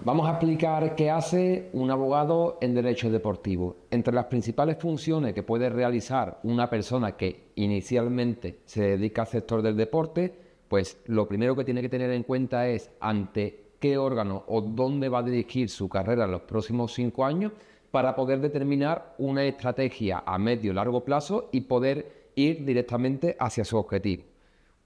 Vamos a explicar qué hace un abogado en derecho deportivo. Entre las principales funciones que puede realizar una persona que inicialmente se dedica al sector del deporte, pues lo primero que tiene que tener en cuenta es ante qué órgano o dónde va a dirigir su carrera en los próximos 5 años para poder determinar una estrategia a medio y largo plazo y poder ir directamente hacia su objetivo.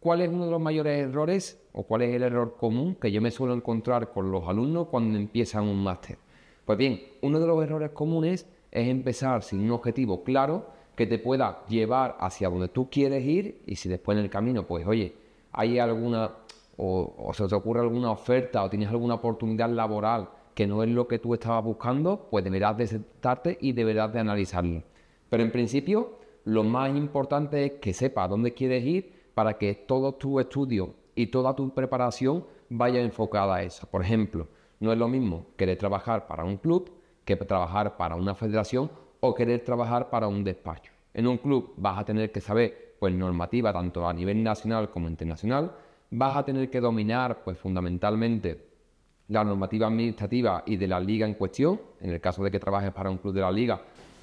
¿Cuál es uno de los mayores errores o cuál es el error común que yo me suelo encontrar con los alumnos cuando empiezan un máster? Pues bien, uno de los errores comunes es empezar sin un objetivo claro que te pueda llevar hacia donde tú quieres ir y si después en el camino, pues oye, hay alguna o se te ocurre alguna oferta o tienes alguna oportunidad laboral que no es lo que tú estabas buscando, pues deberás de sentarte y deberás de analizarlo. Pero en principio, lo más importante es que sepas dónde quieres ir para que todo tu estudio y toda tu preparación vaya enfocada a eso. Por ejemplo, no es lo mismo querer trabajar para un club que trabajar para una federación o querer trabajar para un despacho. En un club vas a tener que saber pues normativa tanto a nivel nacional como internacional, vas a tener que dominar pues fundamentalmente la normativa administrativa y de la liga en cuestión, en el caso de que trabajes para un club de la liga,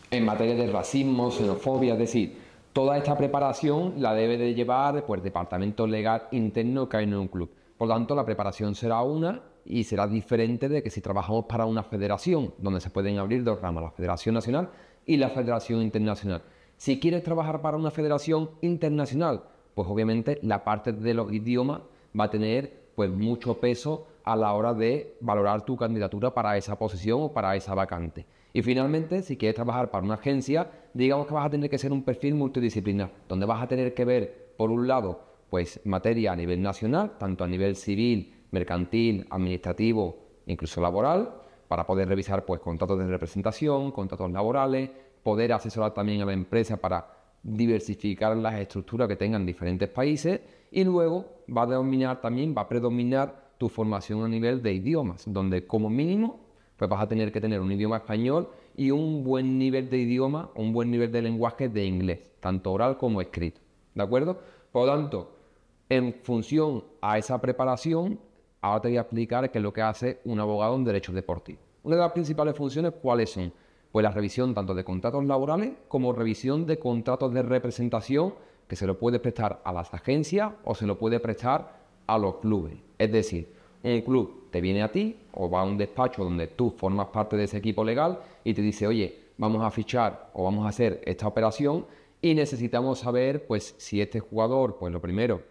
en materia de racismo, xenofobia, es decir, toda esta preparación la debe de llevar pues, el departamento legal interno que hay en un club. Por lo tanto, la preparación será una y será diferente de que si trabajamos para una federación, donde se pueden abrir dos ramas, la Federación Nacional y la Federación Internacional. Si quieres trabajar para una federación internacional, pues obviamente la parte de los idiomas va a tener pues mucho peso a la hora de valorar tu candidatura para esa posición o para esa vacante. Y finalmente, si quieres trabajar para una agencia, digamos que vas a tener que ser un perfil multidisciplinar, donde vas a tener que ver, por un lado, pues materia a nivel nacional, tanto a nivel civil, mercantil, administrativo, incluso laboral, para poder revisar pues contratos de representación, contratos laborales, poder asesorar también a la empresa para diversificar las estructuras que tengan diferentes países y luego va a predominar tu formación a nivel de idiomas, donde como mínimo pues vas a tener que tener un idioma español y un buen nivel de idioma, un buen nivel de lenguaje de inglés, tanto oral como escrito, ¿de acuerdo? Por lo tanto, en función a esa preparación, ahora te voy a explicar qué es lo que hace un abogado en derecho deportivo. Una de las principales funciones, ¿cuáles son? Pues la revisión tanto de contratos laborales como revisión de contratos de representación que se lo puede prestar a las agencias o se lo puede prestar a los clubes. Es decir, un club te viene a ti o va a un despacho donde tú formas parte de ese equipo legal y te dice, oye, vamos a fichar o vamos a hacer esta operación y necesitamos saber pues si este jugador, pues lo primero,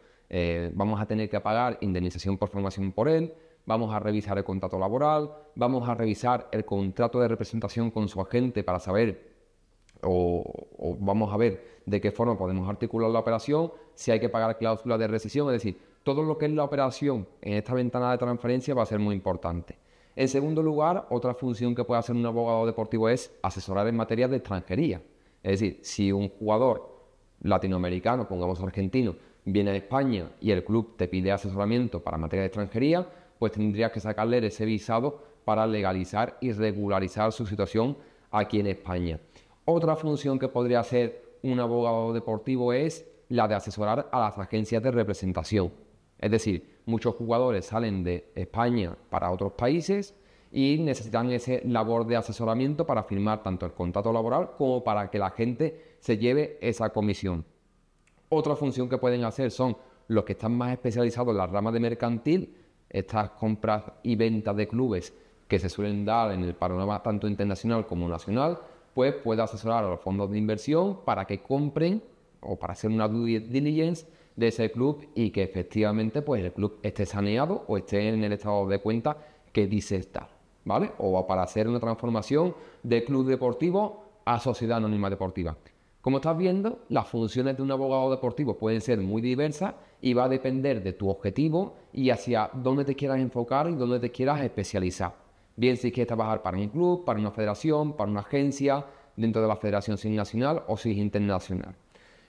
vamos a tener que pagar indemnización por formación por él, vamos a revisar el contrato laboral, vamos a revisar el contrato de representación con su agente para saber o vamos a ver de qué forma podemos articular la operación, si hay que pagar cláusulas de rescisión, es decir, todo lo que es la operación en esta ventana de transferencia va a ser muy importante. En segundo lugar, otra función que puede hacer un abogado deportivo es asesorar en materia de extranjería. Es decir, si un jugador latinoamericano, pongamos argentino, viene a España y el club te pide asesoramiento para materia de extranjería, pues tendrías que sacarle ese visado para legalizar y regularizar su situación aquí en España. Otra función que podría hacer un abogado deportivo es la de asesorar a las agencias de representación. Es decir, muchos jugadores salen de España para otros países y necesitan ese labor de asesoramiento para firmar tanto el contrato laboral como para que la gente se lleve esa comisión. Otra función que pueden hacer son los que están más especializados en la rama de mercantil, estas compras y ventas de clubes que se suelen dar en el panorama tanto internacional como nacional, pues puede asesorar a los fondos de inversión para que compren o para hacer una due diligence de ese club y que efectivamente pues el club esté saneado o esté en el estado de cuenta que dice estar, ¿vale? O para hacer una transformación de club deportivo a sociedad anónima deportiva. Como estás viendo, las funciones de un abogado deportivo pueden ser muy diversas y va a depender de tu objetivo y hacia dónde te quieras enfocar y dónde te quieras especializar. Bien si quieres trabajar para un club, para una federación, para una agencia, dentro de la federación si es nacional o si es internacional.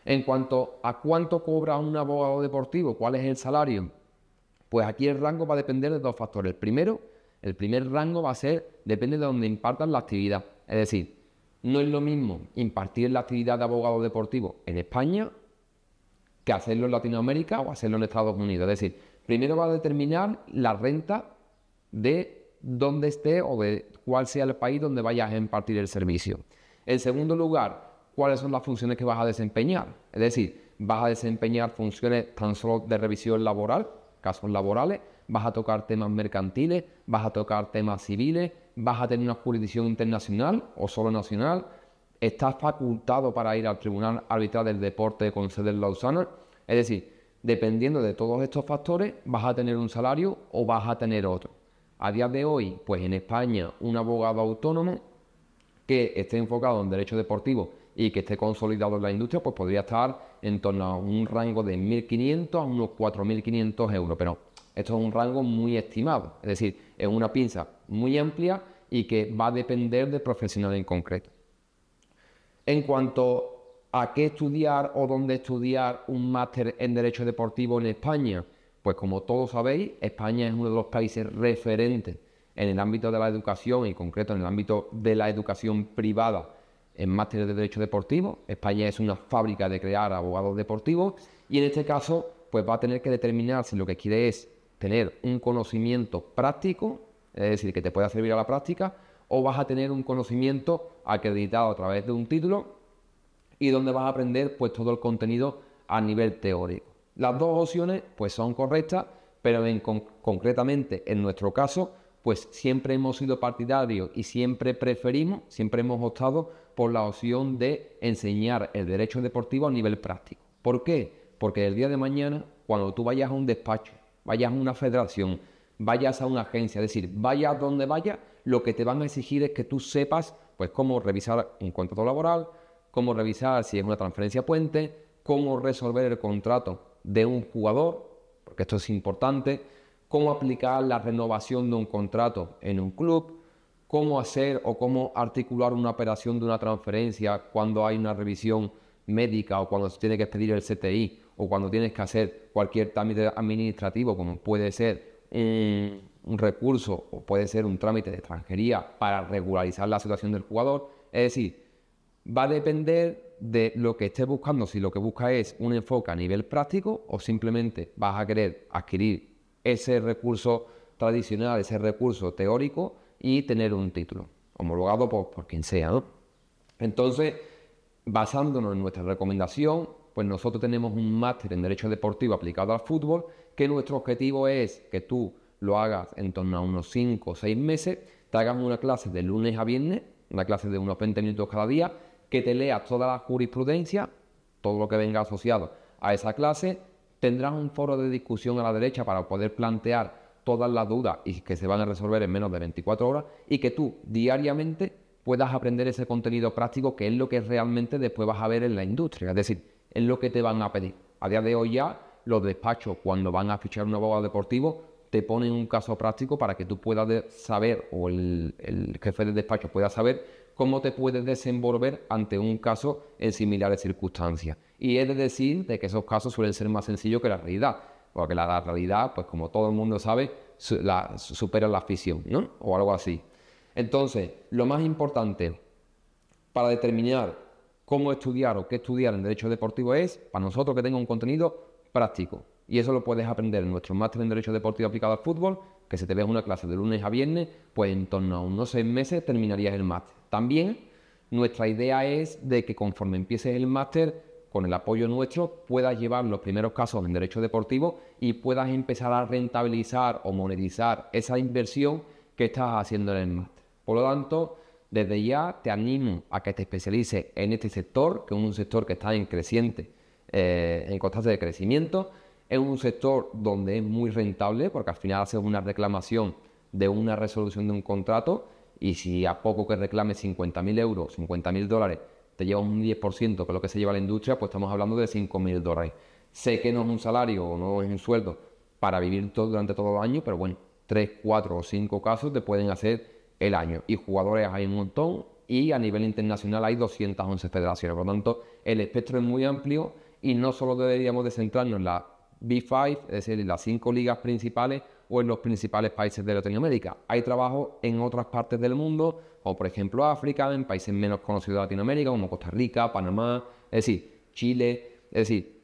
En cuanto a cuánto cobra un abogado deportivo, cuál es el salario, pues aquí el rango va a depender de dos factores. El primer rango va a ser, depende de donde impartan la actividad. Es decir, no es lo mismo impartir la actividad de abogado deportivo en España que hacerlo en Latinoamérica o hacerlo en Estados Unidos. Es decir, primero va a determinar la renta de dónde esté o de cuál sea el país donde vayas a impartir el servicio. En segundo lugar, cuáles son las funciones que vas a desempeñar. Es decir, vas a desempeñar funciones tan solo de revisión laboral, casos laborales, vas a tocar temas mercantiles, vas a tocar temas civiles, vas a tener una jurisdicción internacional o solo nacional, estás facultado para ir al Tribunal Arbitral del Deporte con sede en Lausana. Es decir, dependiendo de todos estos factores, vas a tener un salario o vas a tener otro. A día de hoy, pues en España, un abogado autónomo que esté enfocado en derecho deportivo y que esté consolidado en la industria, pues podría estar en torno a un rango de 1.500 a unos 4.500 euros, pero esto es un rango muy estimado, es decir, es una pinza muy amplia y que va a depender del profesional en concreto. En cuanto a qué estudiar o dónde estudiar un máster en Derecho Deportivo en España, pues como todos sabéis, España es uno de los países referentes en el ámbito de la educación y en concreto en el ámbito de la educación privada en másteres de Derecho Deportivo. España es una fábrica de crear abogados deportivos y en este caso pues va a tener que determinar si lo que quiere es tener un conocimiento práctico, es decir, que te pueda servir a la práctica, o vas a tener un conocimiento acreditado a través de un título y donde vas a aprender pues todo el contenido a nivel teórico. Las dos opciones pues son correctas, pero concretamente en nuestro caso pues siempre hemos sido partidarios y siempre hemos optado por la opción de enseñar el derecho deportivo a nivel práctico. ¿Por qué? Porque el día de mañana, cuando tú vayas a un despacho, vayas a una federación, vayas a una agencia, es decir, vayas donde vayas, lo que te van a exigir es que tú sepas pues cómo revisar un contrato laboral, cómo revisar si es una transferencia puente, cómo resolver el contrato de un jugador, porque esto es importante, cómo aplicar la renovación de un contrato en un club, cómo hacer o cómo articular una operación de una transferencia cuando hay una revisión médica o cuando se tiene que pedir el CTI o cuando tienes que hacer cualquier trámite administrativo como puede ser un recurso o puede ser un trámite de extranjería para regularizar la situación del jugador. Es decir, va a depender de lo que estés buscando, si lo que buscas es un enfoque a nivel práctico o simplemente vas a querer adquirir ese recurso tradicional, ese recurso teórico y tener un título, homologado por quien sea, ¿no? Entonces, basándonos en nuestra recomendación, pues nosotros tenemos un máster en Derecho Deportivo aplicado al fútbol, que nuestro objetivo es que tú lo hagas en torno a unos 5 o 6 meses, te hagas una clase de lunes a viernes, una clase de unos 20 minutos cada día, que te leas toda la jurisprudencia, todo lo que venga asociado a esa clase, tendrás un foro de discusión a la derecha para poder plantear todas las dudas y que se van a resolver en menos de 24 horas y que tú diariamente puedas aprender ese contenido práctico que es lo que realmente después vas a ver en la industria, es decir, es lo que te van a pedir. A día de hoy ya los despachos cuando van a fichar un abogado deportivo te ponen un caso práctico para que tú puedas saber o el jefe del despacho pueda saber cómo te puedes desenvolver ante un caso en similares circunstancias. Y es de decir de que esos casos suelen ser más sencillos que la realidad, porque la realidad, pues como todo el mundo sabe, supera la ficción, ¿no? O algo así. Entonces, lo más importante para determinar cómo estudiar o qué estudiar en Derecho Deportivo es, para nosotros, que tenga un contenido práctico. Y eso lo puedes aprender en nuestro máster en Derecho Deportivo aplicado al fútbol, que se te ve una clase de lunes a viernes, pues en torno a unos 6 meses terminarías el máster. También nuestra idea es de que conforme empieces el máster, con el apoyo nuestro, puedas llevar los primeros casos en Derecho Deportivo y puedas empezar a rentabilizar o monetizar esa inversión que estás haciendo en el máster. Por lo tanto, desde ya te animo a que te especialices en este sector, que es un sector que está en constante de crecimiento. Es un sector donde es muy rentable porque al final haces una reclamación de una resolución de un contrato y si a poco que reclames 50.000 euros, 50.000 dólares, te lleva un 10%, que es lo que se lleva la industria, pues estamos hablando de 5.000 dólares. Sé que no es un salario o no es un sueldo para vivir durante todo el año, pero bueno, 3, 4 o 5 casos te pueden hacer el año. Y jugadores hay un montón y a nivel internacional hay 211 federaciones. Por lo tanto, el espectro es muy amplio y no solo deberíamos de centrarnos en la B5, es decir, en las 5 ligas principales o en los principales países de Latinoamérica. Hay trabajo en otras partes del mundo, como por ejemplo África, en países menos conocidos de Latinoamérica, como Costa Rica, Panamá, es decir, Chile. Es decir,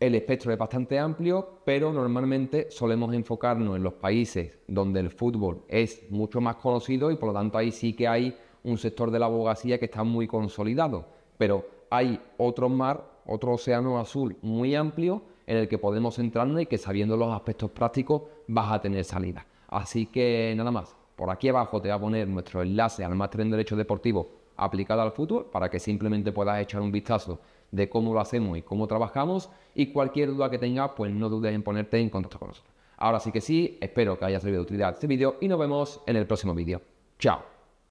El espectro es bastante amplio, pero normalmente solemos enfocarnos en los países donde el fútbol es mucho más conocido y por lo tanto ahí sí que hay un sector de la abogacía que está muy consolidado. Pero hay otro mar, otro océano azul muy amplio en el que podemos centrarnos y que sabiendo los aspectos prácticos vas a tener salida. Así que nada más, por aquí abajo te voy a poner nuestro enlace al máster en Derecho Deportivo aplicado al fútbol para que simplemente puedas echar un vistazo de cómo lo hacemos y cómo trabajamos, y cualquier duda que tengas pues no dudes en ponerte en contacto con nosotros. Ahora sí que sí, espero que haya servido de utilidad este vídeo y nos vemos en el próximo vídeo. Chao.